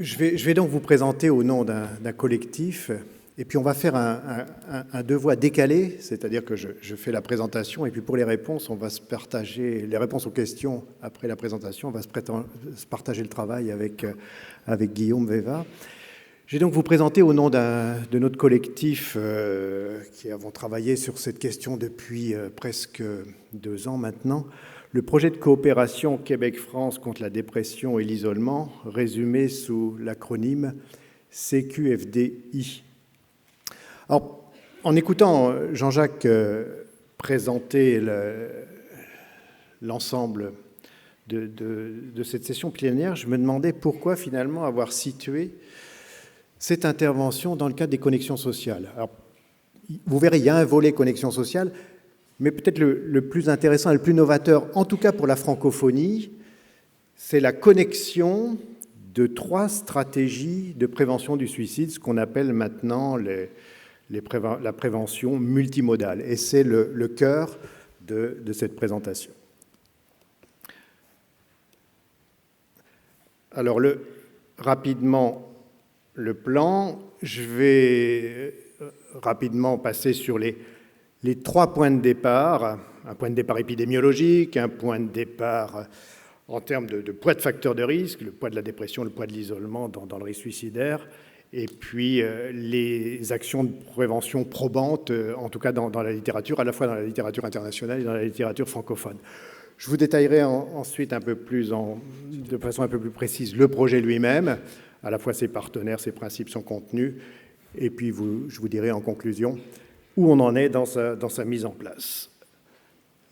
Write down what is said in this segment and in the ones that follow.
Je vais donc vous présenter au nom d'un collectif, et puis on va faire un deux voix décalé, c'est-à-dire que je fais la présentation, et puis pour les réponses, on va se partager, les réponses aux questions après la présentation, on va se partager le travail avec Guillaume Veva. Je vais donc vous présenter au nom de notre collectif qui avons travaillé sur cette question depuis presque 2 ans maintenant, le projet de coopération Québec-France contre la dépression et l'isolement, résumé sous l'acronyme CQFDI. Alors, en écoutant Jean-Jacques présenter l'ensemble de cette session plénière, je me demandais pourquoi finalement avoir situé cette intervention dans le cadre des connexions sociales. Alors, vous verrez, il y a un volet connexion sociale, mais peut-être le plus intéressant et le plus novateur, en tout cas pour la francophonie, c'est la connexion de 3 stratégies de prévention du suicide, ce qu'on appelle maintenant la prévention multimodale. Et c'est le cœur de cette présentation. Alors, rapidement, le plan, je vais rapidement passer sur les 3 points de départ, un point de départ épidémiologique, un point de départ en termes de poids de facteurs de risque, le poids de la dépression, le poids de l'isolement dans le risque suicidaire, et puis les actions de prévention probantes, en tout cas dans la littérature, à la fois dans la littérature internationale et dans la littérature francophone. Je vous détaillerai ensuite un peu plus de façon un peu plus précise le projet lui-même, à la fois ses partenaires, ses principes, son contenu, et puis je vous dirai en conclusion où on en est dans sa mise en place.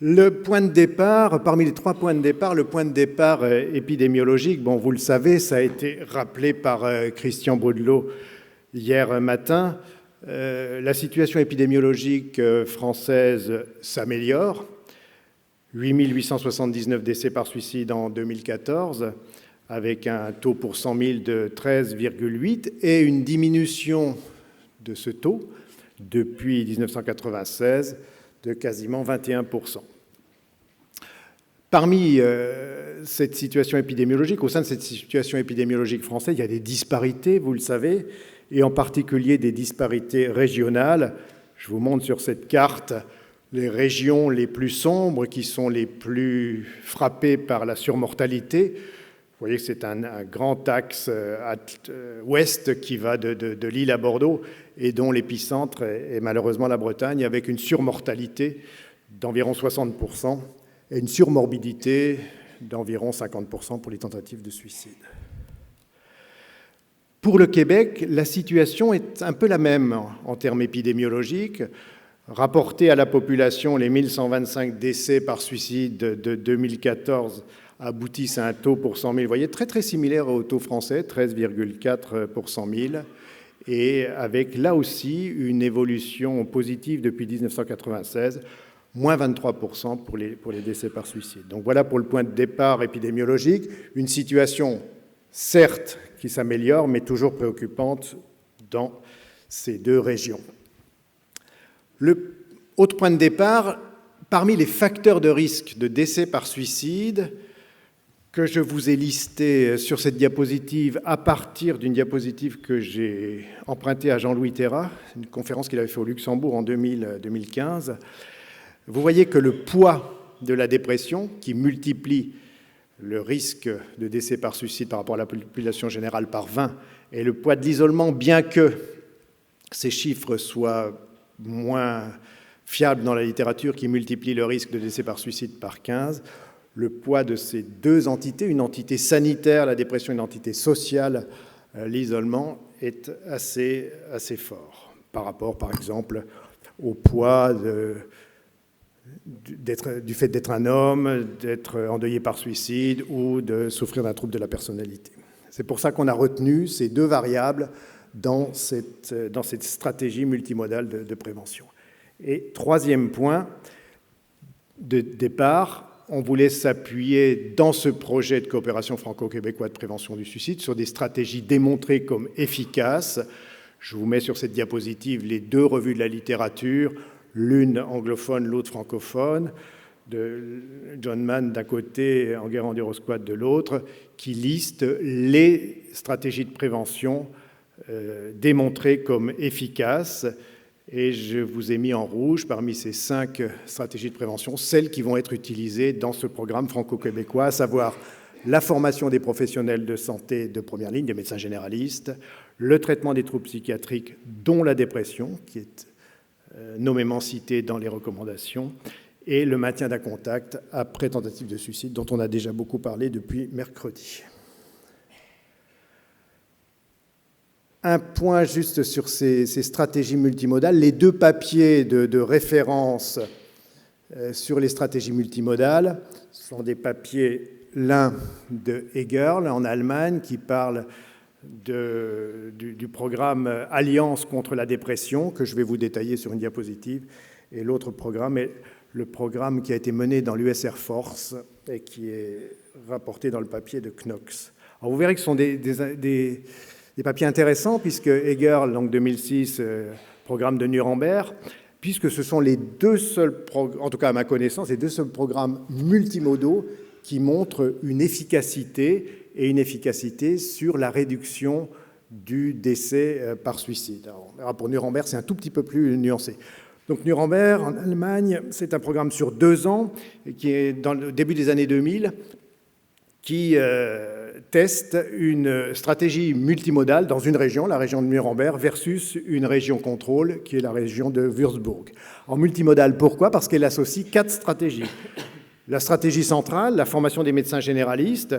Le point de départ, parmi les 3 points de départ, le point de départ épidémiologique, bon, vous le savez, ça a été rappelé par Christian Baudelot hier matin, la situation épidémiologique française s'améliore, 8 879 décès par suicide en 2014, avec un taux pour 100 000 de 13,8 et une diminution de ce taux depuis 1996 de quasiment 21%. Parmi cette situation épidémiologique, au sein de cette situation épidémiologique française, il y a des disparités, vous le savez, et en particulier des disparités régionales. Je vous montre sur cette carte les régions les plus sombres qui sont les plus frappées par la surmortalité. Vous voyez que c'est un grand axe ouest qui va de Lille à Bordeaux et dont l'épicentre est malheureusement la Bretagne, avec une surmortalité d'environ 60% et une surmorbidité d'environ 50% pour les tentatives de suicide. Pour le Québec, la situation est un peu la même en termes épidémiologiques. Rapporté à la population, les 1125 décès par suicide de 2014 aboutissent à un taux pour 100 000, vous voyez, très très similaire au taux français, 13,4 pour 100 000, et avec là aussi une évolution positive depuis 1996, moins 23% pour les décès par suicide. Donc voilà pour le point de départ épidémiologique, une situation certes qui s'améliore, mais toujours préoccupante dans ces 2 régions. Le autre point de départ, parmi les facteurs de risque de décès par suicide, que je vous ai listé sur cette diapositive à partir d'une diapositive que j'ai empruntée à Jean-Louis Terra, une conférence qu'il avait fait au Luxembourg en 2015. Vous voyez que le poids de la dépression, qui multiplie le risque de décès par suicide par rapport à la population générale par 20, et le poids de l'isolement, bien que ces chiffres soient moins fiables dans la littérature, qui multiplie le risque de décès par suicide par 15, le poids de ces 2 entités, une entité sanitaire, la dépression, une entité sociale, l'isolement, est assez fort par rapport, par exemple, au poids du fait d'être un homme, d'être endeuillé par suicide ou de souffrir d'un trouble de la personnalité. C'est pour ça qu'on a retenu ces 2 variables dans cette stratégie multimodale de prévention. Et 3e point de départ, on voulait s'appuyer dans ce projet de coopération franco-québécois de prévention du suicide sur des stratégies démontrées comme efficaces. Je vous mets sur cette diapositive les 2 revues de la littérature, l'une anglophone, l'autre francophone, de John Mann d'un côté, Enguerrand d'Eurosquad de l'autre, qui liste les stratégies de prévention démontrées comme efficaces. Et je vous ai mis en rouge, parmi ces 5 stratégies de prévention, celles qui vont être utilisées dans ce programme franco-québécois, à savoir la formation des professionnels de santé de première ligne, des médecins généralistes, le traitement des troubles psychiatriques, dont la dépression, qui est nommément citée dans les recommandations, et le maintien d'un contact après tentative de suicide, dont on a déjà beaucoup parlé depuis mercredi. Un point juste sur ces stratégies multimodales. Les 2 papiers de référence sur les stratégies multimodales sont des papiers, l'un de Egerl en Allemagne, qui parle du programme Alliance contre la dépression, que je vais vous détailler sur une diapositive, et l'autre programme est le programme qui a été mené dans l'US Air Force et qui est rapporté dans le papier de Knox. Alors vous verrez que ce sont des papiers intéressants, puisque Egerl, donc 2006, programme de Nuremberg, puisque ce sont les 2 seuls, en tout cas à ma connaissance, les 2 seuls programmes multimodaux qui montrent une efficacité sur la réduction du décès par suicide. Alors, pour Nuremberg, c'est un tout petit peu plus nuancé. Donc Nuremberg, en Allemagne, c'est un programme sur 2 ans, qui est dans le début des années 2000, qui teste une stratégie multimodale dans une région, la région de Nuremberg, versus une région contrôle, qui est la région de Würzburg. En multimodale, pourquoi? Parce qu'elle associe 4 stratégies. La stratégie centrale, la formation des médecins généralistes,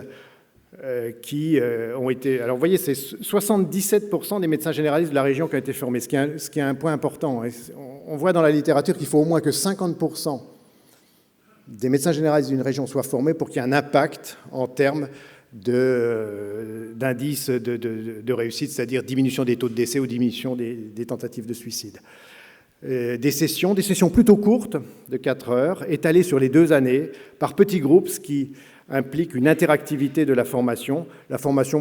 qui ont été... Alors vous voyez, c'est 77% des médecins généralistes de la région qui ont été formés, ce qui est un point important. On voit dans la littérature qu'il faut au moins que 50% des médecins généralistes d'une région soient formés pour qu'il y ait un impact en termes d'indice de réussite, c'est-à-dire diminution des taux de décès ou diminution des tentatives de suicide. Des sessions plutôt courtes, de 4 heures, étalées sur les 2 années, par petits groupes, ce qui implique une interactivité de la formation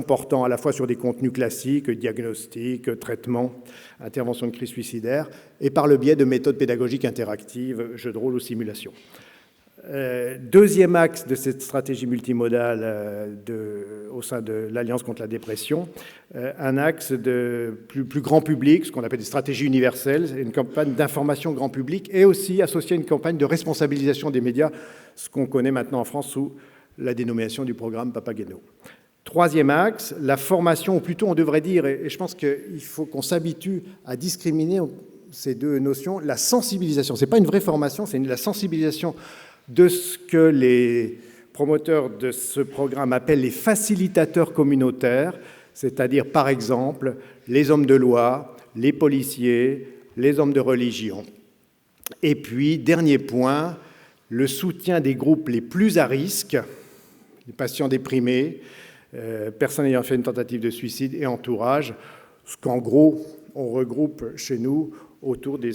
portant à la fois sur des contenus classiques, diagnostic, traitement, intervention de crise suicidaire, et par le biais de méthodes pédagogiques interactives, jeux de rôle ou simulation. Deuxième axe de cette stratégie multimodale au sein de l'Alliance contre la dépression, un axe de plus grand public, ce qu'on appelle des stratégies universelles, une campagne d'information grand public et aussi associée à une campagne de responsabilisation des médias, ce qu'on connaît maintenant en France sous la dénomination du programme Papageno. Troisième axe, la formation, ou plutôt on devrait dire, et je pense qu'il faut qu'on s'habitue à discriminer ces 2 notions, la sensibilisation. Ce n'est pas une vraie formation, c'est la sensibilisation de ce que les promoteurs de ce programme appellent les facilitateurs communautaires, c'est-à-dire par exemple les hommes de loi, les policiers, les hommes de religion. Et puis, dernier point, le soutien des groupes les plus à risque, les patients déprimés, personnes ayant fait une tentative de suicide et entourage, ce qu'en gros on regroupe chez nous autour de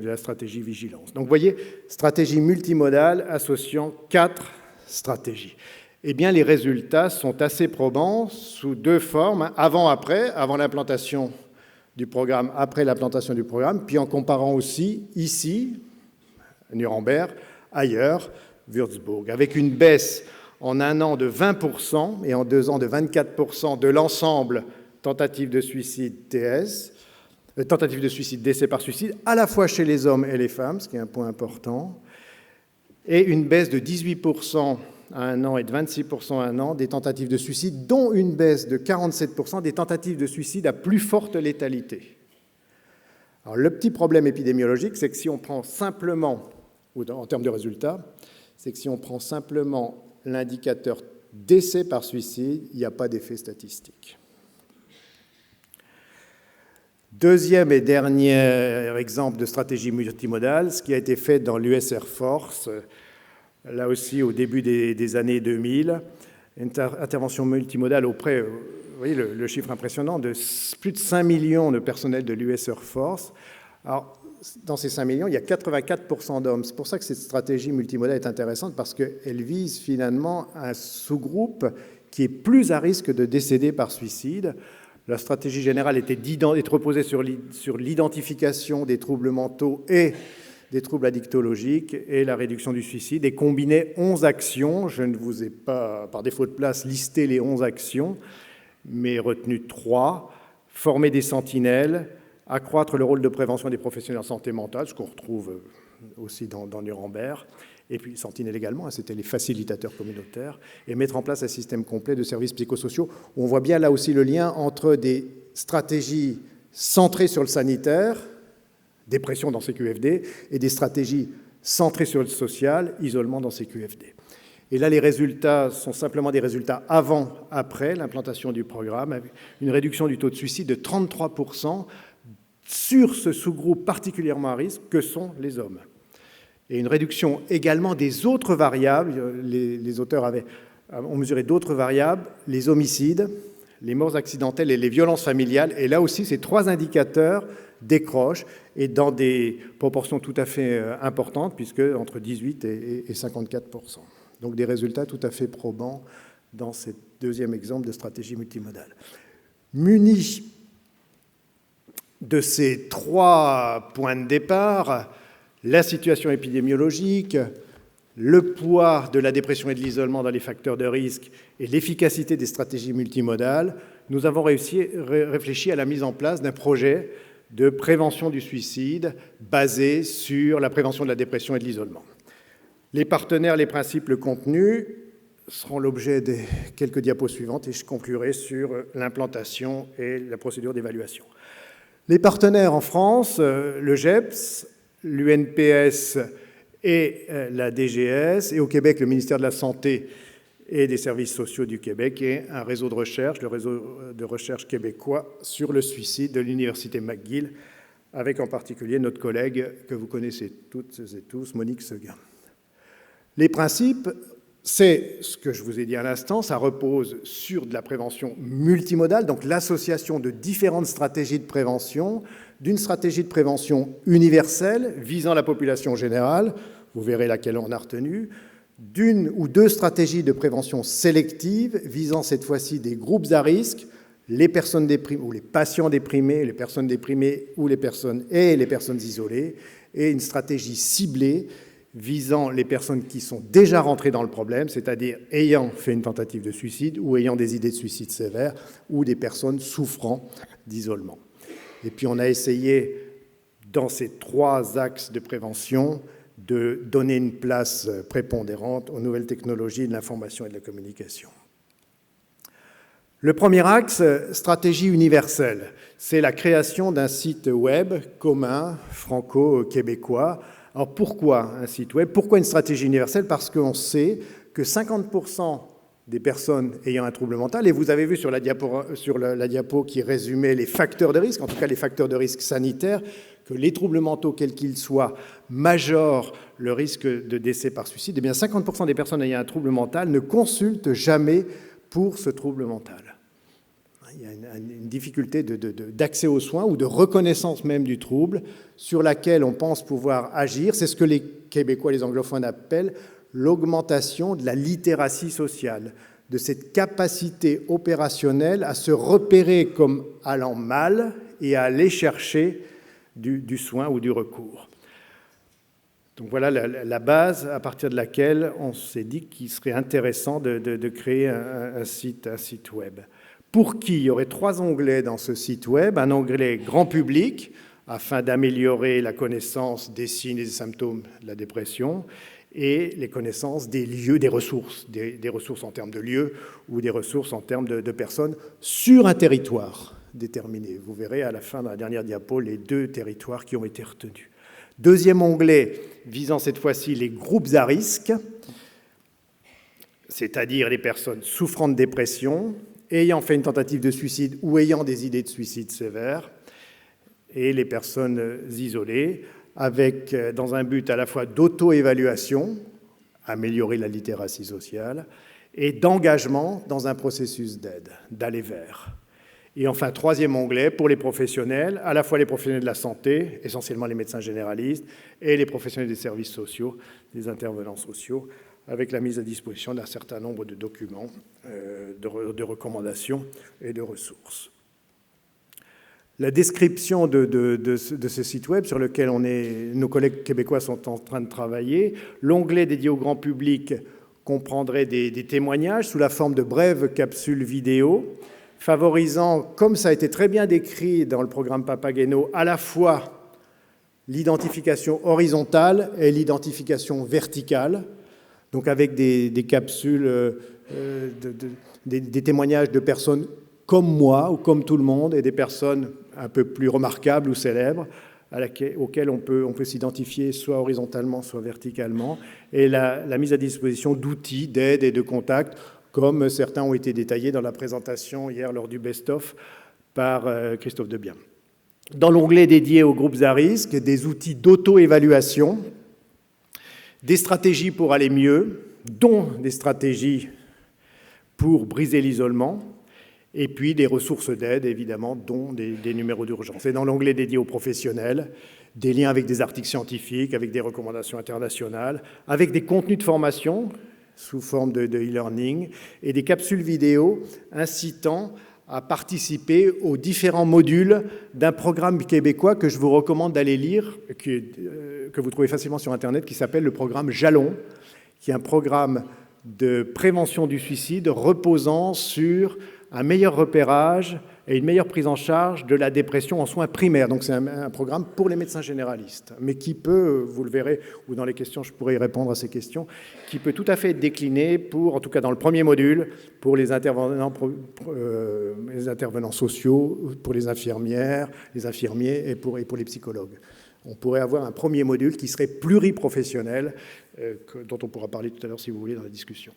la stratégie vigilance. Donc vous voyez, stratégie multimodale associant 4 stratégies. Eh bien, les résultats sont assez probants sous 2 formes, avant-après, avant l'implantation du programme, après l'implantation du programme, puis en comparant aussi ici, Nuremberg, ailleurs, Würzburg, avec une baisse en 1 an de 20% et en 2 ans de 24% de l'ensemble tentatives de suicide TS, tentatives de suicide, décès par suicide, à la fois chez les hommes et les femmes, ce qui est un point important, et une baisse de 18% à 1 an et de 26% à 1 an des tentatives de suicide, dont une baisse de 47% des tentatives de suicide à plus forte létalité. Alors, le petit problème épidémiologique, c'est que si on prend simplement, ou en termes de résultats, c'est que si on prend simplement l'indicateur décès par suicide, il n'y a pas d'effet statistique. Deuxième et dernier exemple de stratégie multimodale, ce qui a été fait dans l'US Air Force, là aussi au début des années 2000, une intervention multimodale auprès, vous voyez le chiffre impressionnant, de plus de 5 millions de personnels de l'US Air Force. Alors, dans ces 5 millions, il y a 84% d'hommes. C'est pour ça que cette stratégie multimodale est intéressante, parce qu'elle vise finalement un sous-groupe qui est plus à risque de décéder par suicide. La stratégie générale était reposée sur l'identification des troubles mentaux et des troubles addictologiques et la réduction du suicide, et combinait 11 actions. Je ne vous ai pas, par défaut de place, listé les 11 actions, mais retenu 3. Former des sentinelles, accroître le rôle de prévention des professionnels en santé mentale, ce qu'on retrouve aussi dans Nuremberg, et puis sentinelles également, c'était les facilitateurs communautaires, et mettre en place un système complet de services psychosociaux. On voit bien là aussi le lien entre des stratégies centrées sur le sanitaire, dépression dans ces QFD, et des stratégies centrées sur le social, isolement dans ces QFD. Et là, les résultats sont simplement des résultats avant-après l'implantation du programme, avec une réduction du taux de suicide de 33% sur ce sous-groupe particulièrement à risque que sont les hommes. Et une réduction également des autres variables. Les auteurs ont mesuré d'autres variables, les homicides, les morts accidentelles et les violences familiales. Et là aussi, ces 3 indicateurs décrochent, et dans des proportions tout à fait importantes, puisque entre 18 et 54%. Donc des résultats tout à fait probants dans ce deuxième exemple de stratégie multimodale. Munis de ces 3 points de départ, la situation épidémiologique, le poids de la dépression et de l'isolement dans les facteurs de risque et l'efficacité des stratégies multimodales, nous avons réfléchi à la mise en place d'un projet de prévention du suicide basé sur la prévention de la dépression et de l'isolement. Les partenaires, les principes, le contenu seront l'objet des quelques diapos suivantes, et je conclurai sur l'implantation et la procédure d'évaluation. Les partenaires en France, le GEPS, l'UNPS et la DGS, et au Québec, le ministère de la Santé et des Services sociaux du Québec, et un réseau de recherche, le réseau de recherche québécois sur le suicide de l'Université McGill, avec en particulier notre collègue que vous connaissez toutes et tous, Monique Seguin. Les principes, c'est ce que je vous ai dit à l'instant, ça repose sur de la prévention multimodale, donc l'association de différentes stratégies de prévention, d'une stratégie de prévention universelle visant la population générale, vous verrez laquelle on a retenu, d'une ou 2 stratégies de prévention sélective visant cette fois-ci des groupes à risque, les personnes déprimées ou les patients déprimés, les personnes déprimées ou les personnes isolées, et une stratégie ciblée visant les personnes qui sont déjà rentrées dans le problème, c'est-à-dire ayant fait une tentative de suicide ou ayant des idées de suicide sévères, ou des personnes souffrant d'isolement. Et puis on a essayé, dans ces 3 axes de prévention, de donner une place prépondérante aux nouvelles technologies de l'information et de la communication. Le premier axe, stratégie universelle, c'est la création d'un site web commun, franco-québécois. Alors pourquoi un site web? Pourquoi une stratégie universelle? Parce qu'on sait que 50% des personnes ayant un trouble mental, et vous avez vu sur la diapo qui résumait les facteurs de risque, en tout cas les facteurs de risque sanitaires, que les troubles mentaux, quels qu'ils soient, majorent le risque de décès par suicide. Eh bien 50% des personnes ayant un trouble mental ne consultent jamais pour ce trouble mental. Il y a une difficulté d'accès aux soins ou de reconnaissance même du trouble sur laquelle on pense pouvoir agir. C'est ce que les Québécois, les anglophones appellent l'augmentation de la littératie sociale, de cette capacité opérationnelle à se repérer comme allant mal et à aller chercher du soin ou du recours. Donc voilà la base à partir de laquelle on s'est dit qu'il serait intéressant de créer un site web. Pour qui? Il y aurait 3 onglets dans ce site web. Un onglet grand public, afin d'améliorer la connaissance des signes et des symptômes de la dépression, et les connaissances des lieux, des ressources en termes de lieux ou des ressources en termes de personnes sur un territoire déterminé. Vous verrez à la fin de la dernière diapo les 2 territoires qui ont été retenus. Deuxième onglet visant cette fois-ci les groupes à risque, c'est-à-dire les personnes souffrant de dépression, ayant fait une tentative de suicide ou ayant des idées de suicide sévères, et les personnes isolées, avec, dans un but à la fois d'auto-évaluation, améliorer la littératie sociale, et d'engagement dans un processus d'aide, d'aller vers. Et enfin, 3e onglet, pour les professionnels, à la fois les professionnels de la santé, essentiellement les médecins généralistes, et les professionnels des services sociaux, des intervenants sociaux, avec la mise à disposition d'un certain nombre de documents, de recommandations et de ressources. La description de ce site web sur lequel nos collègues québécois sont en train de travailler, l'onglet dédié au grand public comprendrait des témoignages sous la forme de brèves capsules vidéo, favorisant, comme ça a été très bien décrit dans le programme Papageno, à la fois l'identification horizontale et l'identification verticale, donc avec des capsules, des témoignages de personnes comme moi ou comme tout le monde, et des personnes un peu plus remarquables ou célèbres, auxquelles on peut s'identifier soit horizontalement, soit verticalement, et la mise à disposition d'outils d'aide et de contact, comme certains ont été détaillés dans la présentation hier lors du best-of par Christophe Debian. Dans l'onglet dédié aux groupes à risque, des outils d'auto-évaluation, des stratégies pour aller mieux, dont des stratégies pour briser l'isolement, et puis des ressources d'aide, évidemment, dont des numéros d'urgence. Et dans l'onglet dédié aux professionnels, des liens avec des articles scientifiques, avec des recommandations internationales, avec des contenus de formation sous forme de e-learning, et des capsules vidéo incitant à participer aux différents modules d'un programme québécois que je vous recommande d'aller lire, que vous trouvez facilement sur Internet, qui s'appelle le programme Jalon, qui est un programme de prévention du suicide reposant sur un meilleur repérage et une meilleure prise en charge de la dépression en soins primaires. Donc c'est un programme pour les médecins généralistes, mais qui peut, vous le verrez, ou dans les questions, je pourrais y répondre à ces questions, qui peut tout à fait être décliné pour, en tout cas dans le premier module, pour les intervenants sociaux, pour les infirmières, les infirmiers et pour les psychologues. On pourrait avoir un premier module qui serait pluriprofessionnel, dont on pourra parler tout à l'heure si vous voulez dans la discussion.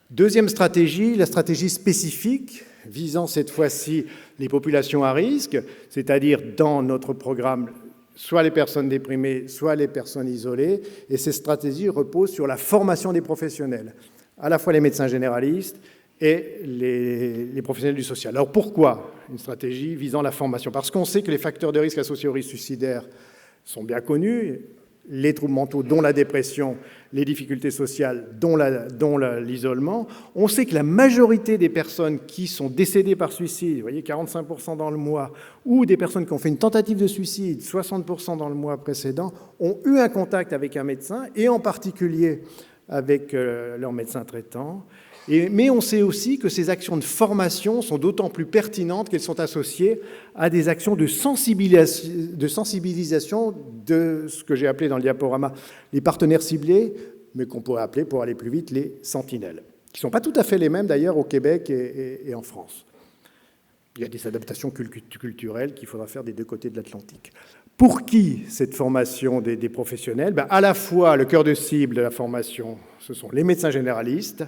Deuxième stratégie, la stratégie spécifique, visant cette fois-ci les populations à risque, c'est-à-dire dans notre programme, soit les personnes déprimées, soit les personnes isolées, et cette stratégie repose sur la formation des professionnels, à la fois les médecins généralistes et les professionnels du social. Alors pourquoi une stratégie visant la formation? Parce qu'on sait que les facteurs de risque associés au risque suicidaire sont bien connus, les troubles mentaux, dont la dépression, les difficultés sociales, dont l'isolement. On sait que la majorité des personnes qui sont décédées par suicide, vous voyez, 45% dans le mois, ou des personnes qui ont fait une tentative de suicide, 60% dans le mois précédent, ont eu un contact avec un médecin, et en particulier avec leur médecin traitant. Mais on sait aussi que ces actions de formation sont d'autant plus pertinentes qu'elles sont associées à des actions de sensibilisation de ce que j'ai appelé dans le diaporama les partenaires ciblés, mais qu'on pourrait appeler, pour aller plus vite, les sentinelles, qui ne sont pas tout à fait les mêmes d'ailleurs au Québec et en France. Il y a des adaptations culturelles qu'il faudra faire des deux côtés de l'Atlantique. Pour qui cette formation des professionnels? À la fois, le cœur de cible de la formation, ce sont les médecins généralistes,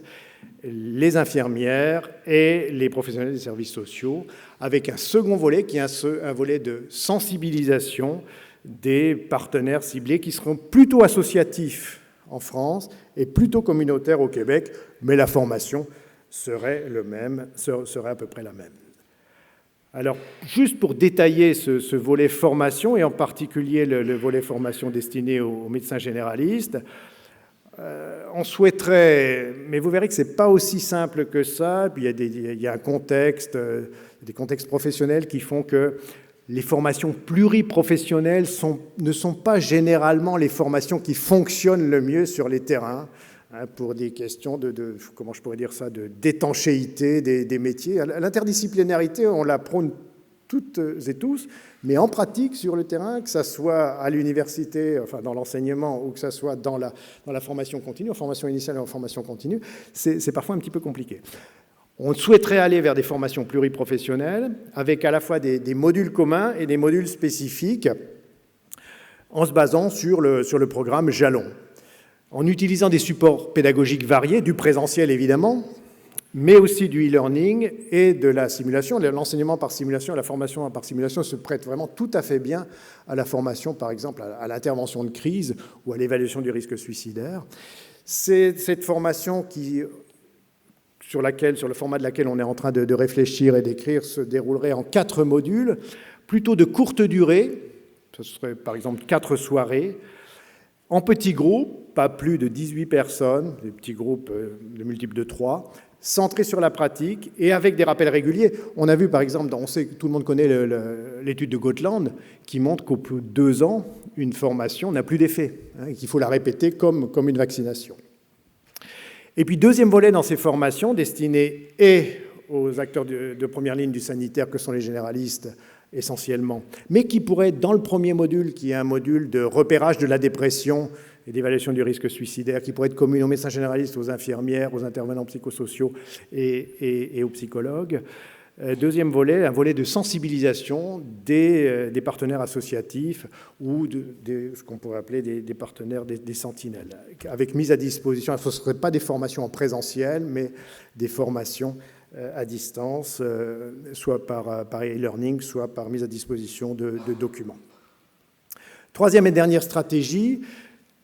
les infirmières et les professionnels des services sociaux, avec un second volet qui est un volet de sensibilisation des partenaires ciblés qui seront plutôt associatifs en France et plutôt communautaires au Québec, mais la formation serait à peu près la même. Alors, juste pour détailler ce volet formation, et en particulier le volet formation destiné aux médecins généralistes, on souhaiterait, mais vous verrez que ce n'est pas aussi simple que ça, puis il y a un contexte, des contextes professionnels qui font que les formations pluriprofessionnelles ne sont pas généralement les formations qui fonctionnent le mieux sur les terrains, pour des questions comment je pourrais dire ça, d'étanchéité des métiers. L'interdisciplinarité, on la prône toutes et tous, mais en pratique, sur le terrain, que ce soit à l'université, enfin dans l'enseignement, ou que ce soit dans la formation continue, en formation initiale et en formation continue, c'est parfois un petit peu compliqué. On souhaiterait aller vers des formations pluriprofessionnelles, avec à la fois des modules communs et des modules spécifiques, en se basant sur le programme Jalon, en utilisant des supports pédagogiques variés, du présentiel évidemment, mais aussi du e-learning et de la simulation. L'enseignement par simulation et la formation par simulation se prêtent vraiment tout à fait bien à la formation, par exemple, à l'intervention de crise ou à l'évaluation du risque suicidaire. C'est cette formation sur le format de laquelle on est en train de réfléchir et d'écrire se déroulerait en 4 modules, plutôt de courte durée, ce serait par exemple 4 soirées, en petits groupes, pas plus de 18 personnes, des petits groupes de multiples de 3, centrés sur la pratique et avec des rappels réguliers. On a vu par exemple, on sait que tout le monde connaît l'étude de Gotland, qui montre qu'au bout de 2 ans, une formation n'a plus d'effet, et qu'il faut la répéter comme une vaccination. Et puis deuxième volet dans ces formations, destiné aux acteurs de première ligne du sanitaire, que sont les généralistes essentiellement, mais qui pourrait être dans le premier module, qui est un module de repérage de la dépression et d'évaluation du risque suicidaire, qui pourrait être commun aux médecins généralistes, aux infirmières, aux intervenants psychosociaux et aux psychologues. Deuxième volet, un volet de sensibilisation des partenaires associatifs ou ce qu'on pourrait appeler des partenaires des sentinelles, avec mise à disposition, ce ne seraient pas des formations en présentiel, mais des formations à distance, soit par e-learning, soit par mise à disposition de documents. Troisième et dernière stratégie,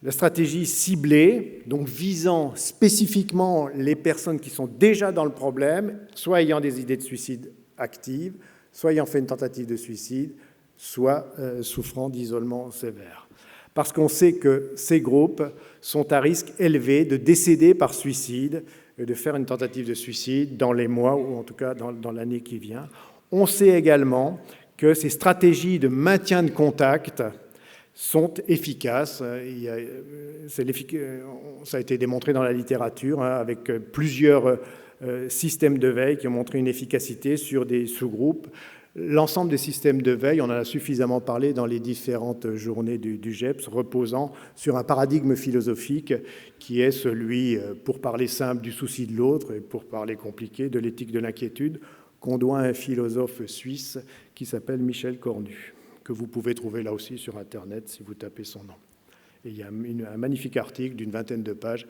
la stratégie ciblée, donc visant spécifiquement les personnes qui sont déjà dans le problème, soit ayant des idées de suicide actives, soit ayant fait une tentative de suicide, soit souffrant d'isolement sévère. Parce qu'on sait que ces groupes sont à risque élevé de décéder par suicide et de faire une tentative de suicide dans les mois ou en tout cas dans l'année qui vient. On sait également que ces stratégies de maintien de contact sont efficaces. Ça a été démontré dans la littérature avec plusieurs systèmes de veille qui ont montré une efficacité sur des sous-groupes. L'ensemble des systèmes de veille, on en a suffisamment parlé dans les différentes journées du GEPS, reposant sur un paradigme philosophique qui est celui, pour parler simple, du souci de l'autre et pour parler compliqué, de l'éthique de l'inquiétude, qu'on doit à un philosophe suisse qui s'appelle Michel Cornu, que vous pouvez trouver là aussi sur Internet si vous tapez son nom. Et il y a un magnifique article d'une 20aine de pages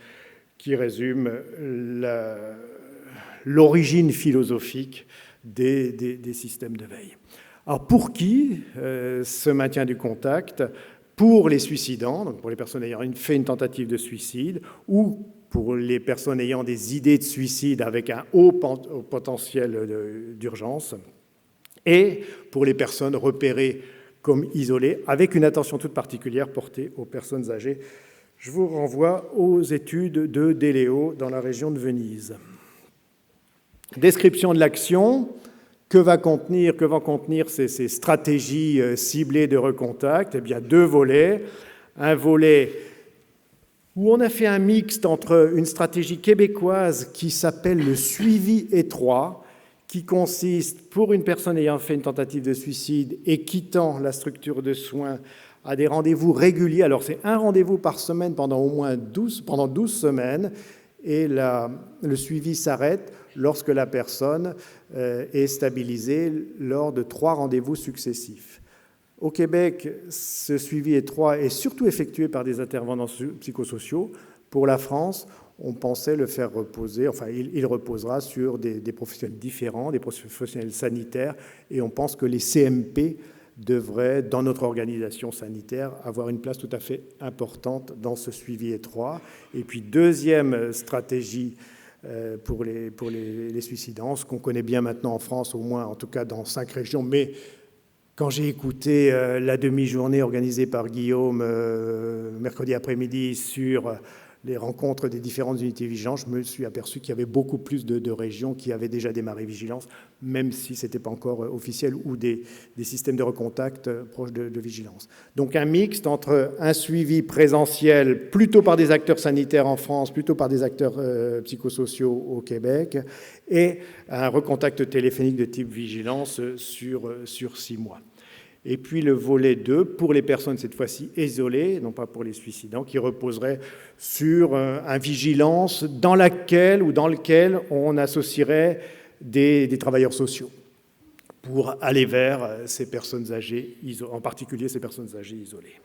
qui résume l'origine philosophique des systèmes de veille. Alors pour qui ce maintien du contact? Pour les suicidants, donc pour les personnes ayant fait une tentative de suicide, ou pour les personnes ayant des idées de suicide avec un haut potentiel d'urgence, et pour les personnes repérées comme isolées, avec une attention toute particulière portée aux personnes âgées. Je vous renvoie aux études de Deléo dans la région de Venise. Description de l'action, que vont contenir ces stratégies ciblées de recontact? Eh bien, 2 volets. Un volet où on a fait un mixte entre une stratégie québécoise qui s'appelle le suivi étroit, qui consiste, pour une personne ayant fait une tentative de suicide et quittant la structure de soins, à des rendez-vous réguliers. Alors, c'est un rendez-vous par semaine pendant 12 semaines, et le suivi s'arrête lorsque la personne est stabilisée lors de 3 rendez-vous successifs. Au Québec, ce suivi étroit est surtout effectué par des intervenants psychosociaux. Pour la France, on pensait le faire reposer, enfin il reposera sur des professionnels différents, des professionnels sanitaires, et on pense que les CMP devraient, dans notre organisation sanitaire, avoir une place tout à fait importante dans ce suivi étroit. Et puis, deuxième stratégie pour les suicidants, ce qu'on connaît bien maintenant en France, au moins en tout cas dans 5 régions, mais quand j'ai écouté la demi-journée organisée par Guillaume mercredi après-midi sur les rencontres des différentes unités vigilantes, je me suis aperçu qu'il y avait beaucoup plus de régions qui avaient déjà démarré vigilance, même si ce n'était pas encore officiel, ou des systèmes de recontact proches de vigilance. Donc un mixte entre un suivi présentiel plutôt par des acteurs sanitaires en France, plutôt par des acteurs psychosociaux au Québec, et un recontact téléphonique de type vigilance sur 6 mois. Et puis le volet 2, pour les personnes cette fois-ci isolées, non pas pour les suicidants, qui reposerait sur une vigilance dans laquelle ou dans lequel on associerait des travailleurs sociaux pour aller vers ces personnes âgées, en particulier ces personnes âgées isolées.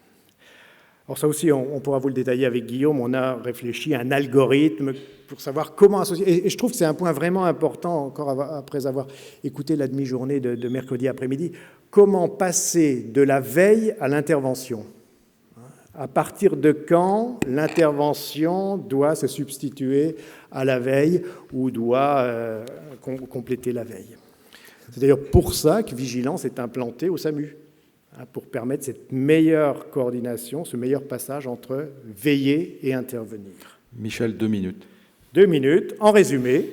Alors ça aussi, on pourra vous le détailler avec Guillaume, on a réfléchi à un algorithme pour savoir comment associer. Et je trouve que c'est un point vraiment important, encore après avoir écouté la demi-journée de mercredi après-midi, comment passer de la veille à l'intervention. À partir de quand l'intervention doit se substituer à la veille ou doit compléter la veille. C'est d'ailleurs pour ça que Vigilance est implanté au SAMU. pour permettre cette meilleure coordination, ce meilleur passage entre veiller et intervenir. Michel, 2 minutes. 2 minutes. En résumé,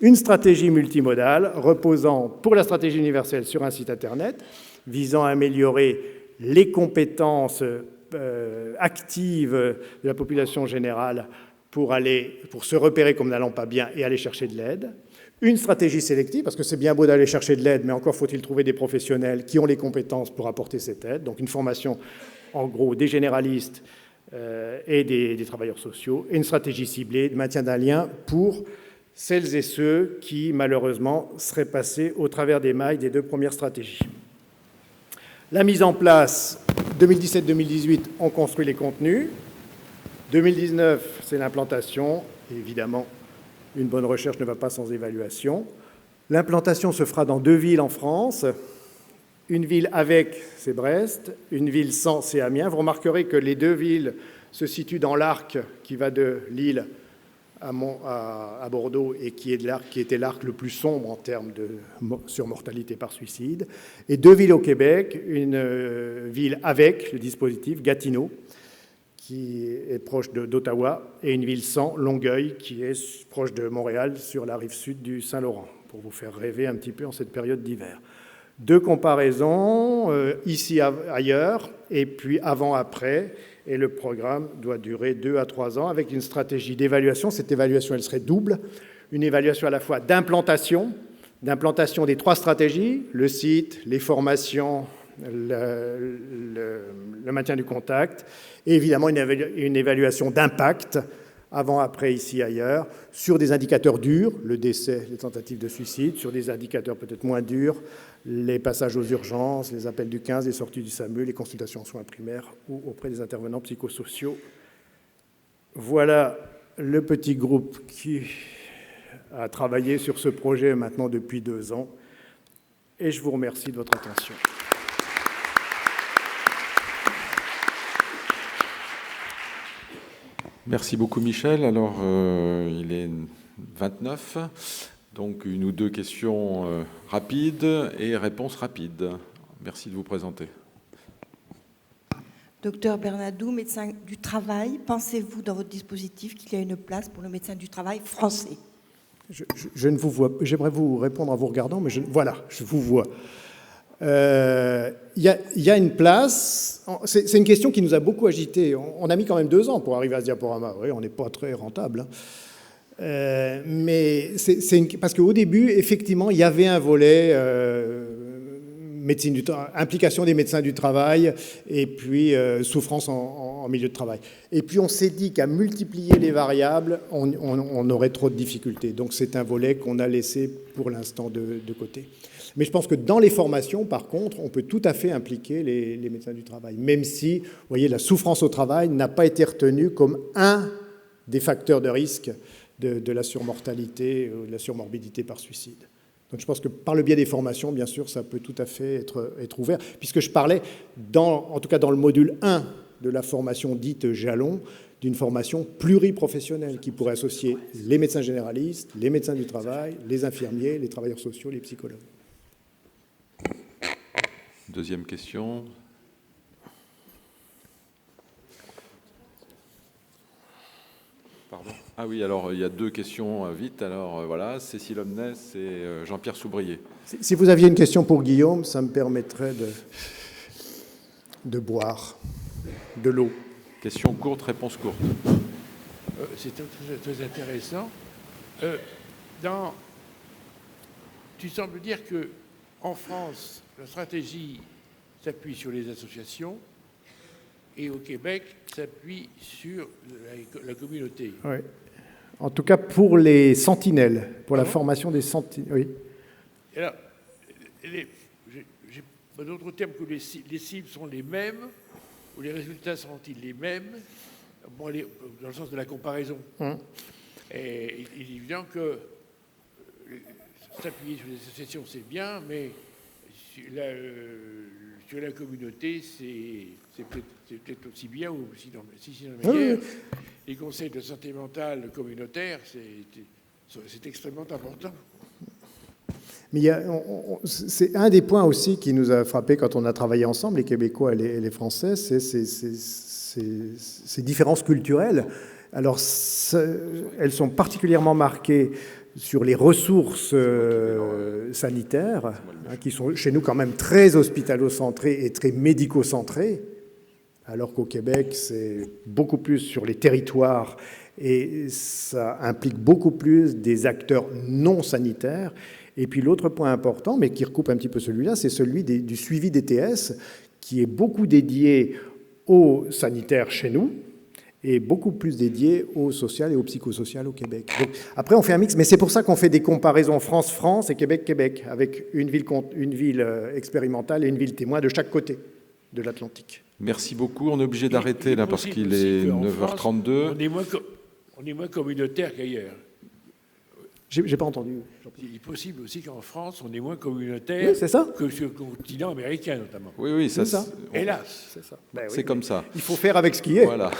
une stratégie multimodale reposant pour la stratégie universelle sur un site Internet, visant à améliorer les compétences actives de la population générale pour se repérer comme n'allant pas bien et aller chercher de l'aide. Une stratégie sélective, parce que c'est bien beau d'aller chercher de l'aide, mais encore faut-il trouver des professionnels qui ont les compétences pour apporter cette aide. Donc une formation, en gros, des généralistes et des travailleurs sociaux, et une stratégie ciblée de maintien d'un lien pour celles et ceux qui, malheureusement, seraient passés au travers des mailles des 2 premières stratégies. La mise en place, 2017-2018, on construit les contenus. 2019, c'est l'implantation. Évidemment, une bonne recherche ne va pas sans évaluation. L'implantation se fera dans 2 villes en France. Une ville avec, c'est Brest. Une ville sans, c'est Amiens. Vous remarquerez que les 2 villes se situent dans l'arc qui va de Lille à Bordeaux et qui était l'arc le plus sombre en termes de surmortalité par suicide. Et 2 villes au Québec, une ville avec le dispositif, Gatineau, qui est proche d'Ottawa, et une ville sans, Longueuil, qui est proche de Montréal, sur la rive sud du Saint-Laurent, pour vous faire rêver un petit peu en cette période d'hiver. 2 comparaisons, ici, ailleurs, et puis avant-après, et le programme doit durer 2 à 3 ans, avec une stratégie d'évaluation. Cette évaluation, elle serait double, une évaluation à la fois d'implantation des 3 stratégies, le site, les formations, le maintien du contact, et évidemment une évaluation d'impact, avant, après, ici, ailleurs, sur des indicateurs durs, le décès, les tentatives de suicide, sur des indicateurs peut-être moins durs, les passages aux urgences, les appels du 15, les sorties du SAMU, les consultations en soins primaires ou auprès des intervenants psychosociaux. Voilà le petit groupe qui a travaillé sur ce projet maintenant depuis 2 ans, et je vous remercie de votre attention. Merci beaucoup, Michel. Alors, il est 29, donc 1 ou 2 questions rapides et réponses rapides. Merci de vous présenter. Docteur Bernadou, médecin du travail, pensez-vous dans votre dispositif qu'il y a une place pour le médecin du travail français ? Je ne vous vois pas. J'aimerais vous répondre en vous regardant, mais voilà, je vous vois. Il y a une place. C'est une question qui nous a beaucoup agité. On a mis quand même 2 ans pour arriver à ce diaporama. Oui, on n'est pas très rentable. Mais parce qu'au début, effectivement, il y avait un volet implication des médecins du travail et puis souffrance en milieu de travail. Et puis on s'est dit qu'à multiplier les variables, on aurait trop de difficultés. Donc c'est un volet qu'on a laissé pour l'instant de côté. Mais je pense que dans les formations, par contre, on peut tout à fait impliquer les médecins du travail, même si, vous voyez, la souffrance au travail n'a pas été retenue comme un des facteurs de risque de la surmortalité ou de la surmorbidité par suicide. Donc je pense que par le biais des formations, bien sûr, ça peut tout à fait être ouvert, puisque je parlais, en tout cas dans le module 1 de la formation dite Jalon, d'une formation pluriprofessionnelle qui pourrait associer les médecins généralistes, les médecins du travail, les infirmiers, les travailleurs sociaux, les psychologues. Deuxième question. Pardon. Ah oui, alors il y a 2 questions vite. Alors voilà, Cécile Omnès et Jean-Pierre Soubrier. Si vous aviez une question pour Guillaume, ça me permettrait de boire de l'eau. Question courte, réponse courte. C'est très intéressant. Tu sembles dire qu'en France, la stratégie s'appuie sur les associations et au Québec, s'appuie sur la communauté. Oui. En tout cas, pour les sentinelles, pour la formation des sentinelles. Oui. Et alors, j'ai pas d'autre terme que les cibles sont les mêmes, ou les résultats sont-ils les mêmes, bon, dans le sens de la comparaison. Et il est évident que s'appuyer sur les associations, c'est bien, mais sur la communauté, c'est peut-être aussi bien ou sinon meilleur. Les conseils de santé mentale communautaire, c'est extrêmement important. Mais c'est un des points aussi qui nous a frappé quand on a travaillé ensemble, les Québécois et les Français, c'est ces différences culturelles. Alors, elles sont particulièrement marquées sur les ressources sanitaires, qui sont chez nous quand même très hospitalo-centrées et très médico-centrées, alors qu'au Québec, c'est beaucoup plus sur les territoires et ça implique beaucoup plus des acteurs non sanitaires. Et puis l'autre point important, mais qui recoupe un petit peu celui-là, c'est celui du suivi des TS, qui est beaucoup dédié aux sanitaires chez nous, et beaucoup plus dédié au social et au psychosocial au Québec. Donc, après, on fait un mix, mais c'est pour ça qu'on fait des comparaisons France-France et Québec-Québec, avec une ville expérimentale et une ville témoin de chaque côté de l'Atlantique. Merci beaucoup. On est obligé d'arrêter là parce qu'il est 9h32. On est moins communautaire qu'ailleurs. J'ai pas entendu. Il est possible aussi qu'en France, on est moins communautaire que sur le continent américain, notamment. Oui, c'est ça. Hélas. C'est ça. Ben c'est comme ça. Il faut faire avec ce qui est. Voilà.